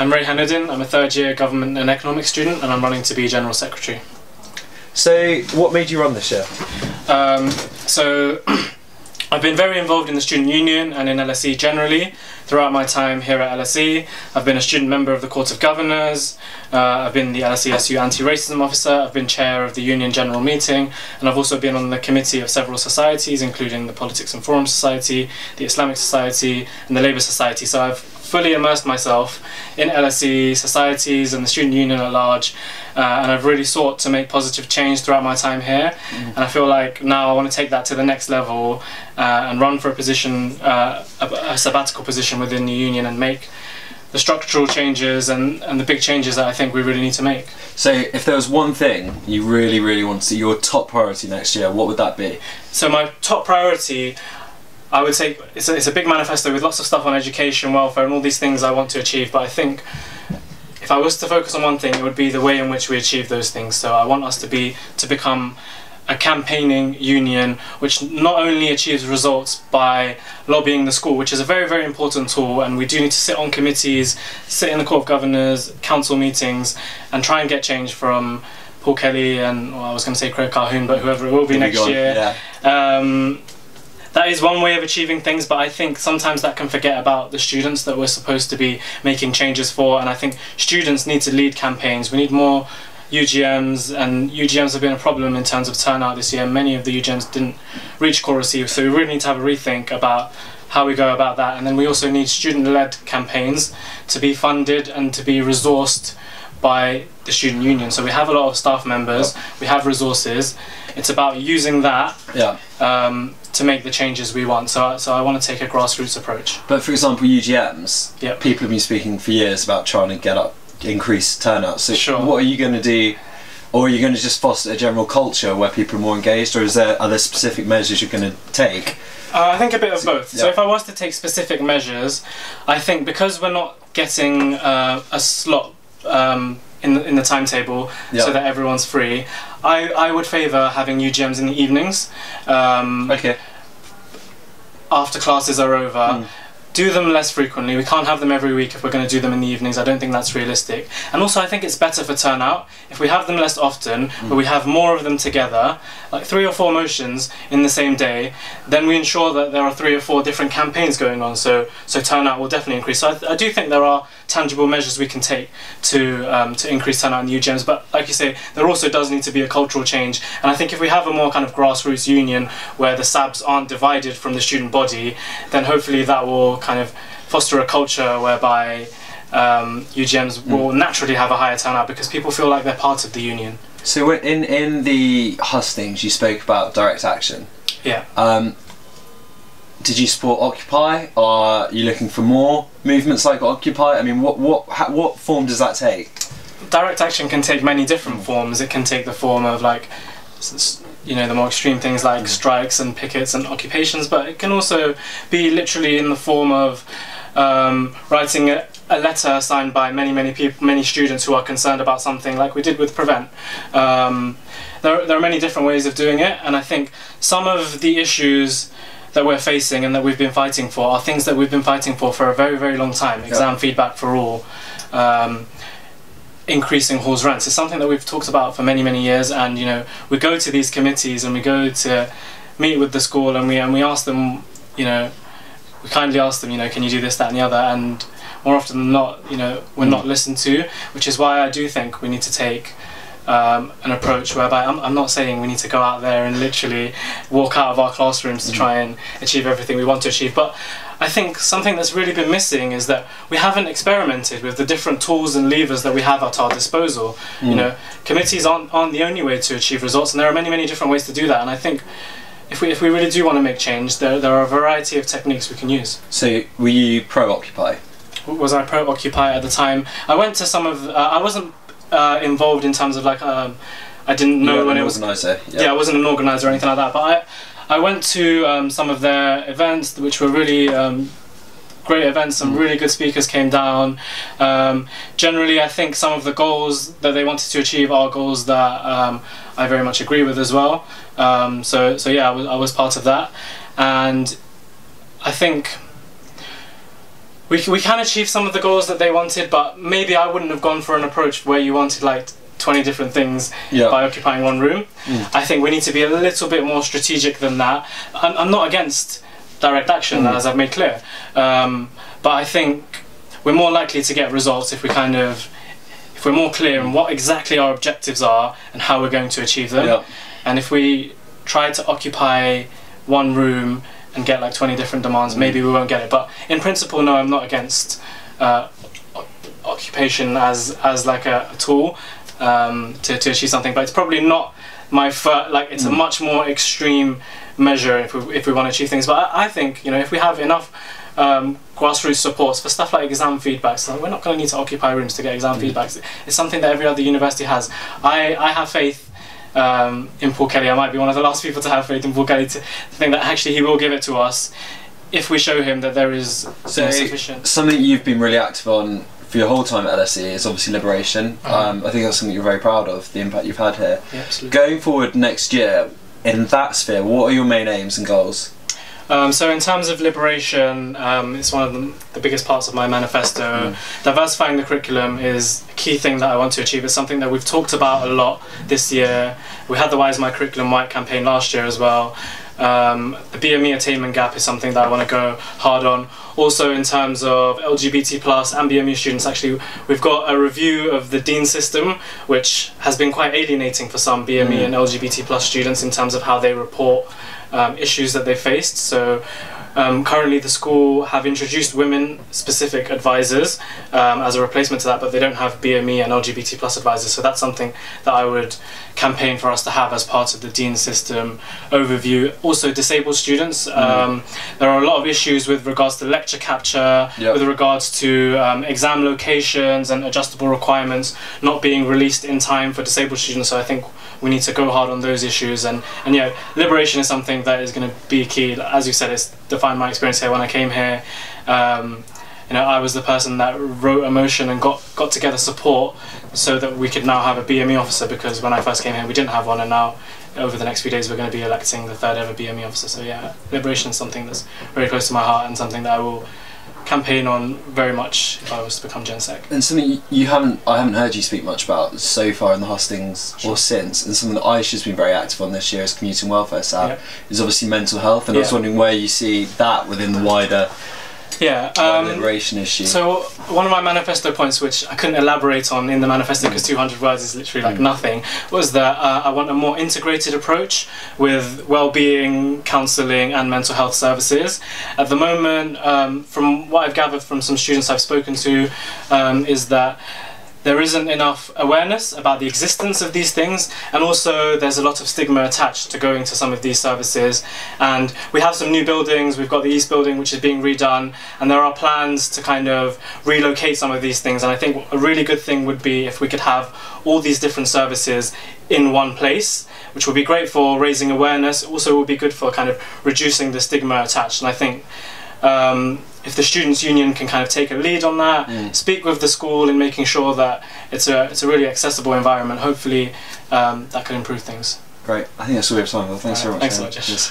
I'm Rayhan Uddin. I'm a third-year Government and Economics student, and I'm running to be General Secretary. So, what made you run this year? So, I've been very involved in the Student Union and in LSE generally throughout my time here at LSE. I've been a student member of the Court of Governors, I've been the LSESU Anti-Racism Officer, I've been chair of the Union General Meeting, and I've also been on the committee of several societies, including the Politics and Forum Society, the Islamic Society, and the Labour Society. So I've fully immersed myself in LSE societies and the Student Union at large, and I've really sought to make positive change throughout my time here. And I feel like now I want to take that to the next level and run for a position, a sabbatical position within the union, and make the structural changes and the big changes that I think we really need to make. So if there was one thing you really want to see, your top priority next year, what would that be? So my top priority, I would say, it's a big manifesto with lots of stuff on education, welfare and all these things I want to achieve, but I think if I was to focus on one thing, it would be the way in which we achieve those things. So I want us to become a campaigning union which not only achieves results by lobbying the school, which is a very important tool, and we do need to sit on committees, sit in the Court of Governors, council meetings, and try and get change from Paul Kelly and, well, I was going to say Craig Calhoun, but whoever it will be next year. Yeah. That is one way of achieving things, but I think sometimes that can forget about the students that we're supposed to be making changes for, and I think students need to lead campaigns. We need more UGMs, and UGMs have been a problem in terms of turnout this year. Many of the UGMs didn't reach core receive, so we really need to have a rethink about how we go about that. And then we also need student-led campaigns to be funded and to be resourced by the student union. So we have a lot of staff members, we have resources. It's about using that to make the changes we want. So I want to take a grassroots approach. But for example, UGMs, people have been speaking for years about trying to increase turnout. So what are you going to do? Or are you going to just foster a general culture where people are more engaged, or are there specific measures you're going to take? I think a bit of both. So if I was to take specific measures, I think because we're not getting a slot in the timetable so that everyone's free, I would favour having UGMs in the evenings. After classes are over. Do them less frequently. We can't have them every week if we're going to do them in the evenings. I don't think that's realistic. And also I think it's better for turnout if we have them less often, but we have more of them together, like 3 or 4 motions in the same day, then we ensure that there are 3 or 4 different campaigns going on, so turnout will definitely increase. So I do think there are tangible measures we can take to increase turnout in the UGMs, but like you say, there also does need to be a cultural change, and I think if we have a more kind of grassroots union where the SABs aren't divided from the student body, then hopefully that will kind of foster a culture whereby UGMs will naturally have a higher turnout because people feel like they're part of the union. So in the hustings you spoke about direct action. Yeah. Did you support Occupy? Are you looking for more movements like Occupy? I mean, what form does that take? Direct action can take many different forms. It can take the form of, like, you know, the more extreme things like strikes and pickets and occupations, but it can also be literally in the form of writing a letter signed by many people, many students who are concerned about something, like we did with Prevent. There are many different ways of doing it, and I think some of the issues that we're facing and that we've been fighting for are things that we've been fighting for a very long time. Exam feedback for all, increasing halls rents is something that we've talked about for many years, and you know, we go to these committees and we go to meet with the school and we ask them, you know, we kindly ask them, you know, can you do this, that and the other, and more often than not, you know, we're not listened to, which is why I do think we need to take an approach whereby I'm not saying we need to go out there and literally walk out of our classrooms to try and achieve everything we want to achieve, but I think something that's really been missing is that we haven't experimented with the different tools and levers that we have at our disposal. You know, committees aren't the only way to achieve results, and there are many different ways to do that, and I think if we really do want to make change, there are a variety of techniques we can use. So were you pro-Occupy? Was I pro-Occupy at the time? I went to some of, I wasn't involved in terms of like, I didn't know when it was. Yeah, I wasn't an organizer or anything like that, but I went to some of their events, which were really great events. Some really good speakers came down. Generally, I think some of the goals that they wanted to achieve are goals that I very much agree with as well. So yeah, I was part of that, and I think we can achieve some of the goals that they wanted, but maybe I wouldn't have gone for an approach where you wanted like 20 different things by occupying one room. I think we need to be a little bit more strategic than that. I'm not against direct action, as I've made clear, but I think we're more likely to get results if we're more clear on what exactly our objectives are and how we're going to achieve them. And if we try to occupy one room and get like 20 different demands, maybe we won't get it. But in principle, no, I'm not against occupation as like a tool to achieve something, but it's probably not my first, like it's a much more extreme measure if we want to achieve things. But I think, you know, if we have enough grassroots supports for stuff like exam feedbacks, so we're not going to need to occupy rooms to get exam feedbacks. It's something that every other university has. I have faith in Paul Kelly. I might be one of the last people to have faith in Paul Kelly to think that actually he will give it to us if we show him that there is sufficient. Something you've been really active on for your whole time at LSE is obviously liberation. I think that's something you're very proud of, the impact you've had here. Yeah, absolutely. Going forward next year, in that sphere, what are your main aims and goals? So in terms of liberation, it's one of the biggest parts of my manifesto. Diversifying the curriculum is a key thing that I want to achieve. It's something that we've talked about a lot this year. We had the Why Is My Curriculum White campaign last year as well. The BME attainment gap is something that I want to go hard on. Also in terms of LGBT plus and BME students, actually we've got a review of the Dean system, which has been quite alienating for some BME and LGBT plus students in terms of how they report issues that they faced. So currently the school have introduced women specific advisors as a replacement to that, but they don't have BME and LGBT plus advisors, so that's something that I would campaign for us to have as part of the Dean system overview. Also disabled students, there are a lot of issues with regards to lecture capture, with regards to exam locations and adjustable requirements not being released in time for disabled students, so I think we need to go hard on those issues, and yeah, liberation is something that is going to be key. As you said, it's defined my experience here. When I came here, you know, I was the person that wrote a motion and got together support so that we could now have a BME officer, because when I first came here we didn't have one, and now over the next few days we're going to be electing the 3rd ever BME officer. So yeah, liberation is something that's very close to my heart and something that I will campaign on very much if I was to become GenSec. And something I haven't heard you speak much about so far in the hustings or since, and something that Aisha's been very active on this year as Community and Welfare SAB, is obviously mental health, and I was wondering where you see that within the wider liberation issue. So one of my manifesto points, which I couldn't elaborate on in the manifesto because 200 words is literally like nothing, was that I want a more integrated approach with well-being, counselling and mental health services. At the moment, from what I've gathered from some students I've spoken to, is that there isn't enough awareness about the existence of these things, and also there's a lot of stigma attached to going to some of these services. And we have some new buildings. We've got the East building, which is being redone, and there are plans to kind of relocate some of these things. And I think a really good thing would be if we could have all these different services in one place, which would be great for raising awareness. Also would be good for kind of reducing the stigma attached. And I think if the Students' Union can kind of take a lead on that, speak with the school in making sure that it's a really accessible environment, hopefully that could improve things. Great. I think that's all we have time for. Thanks very much. Thanks a lot, Josh.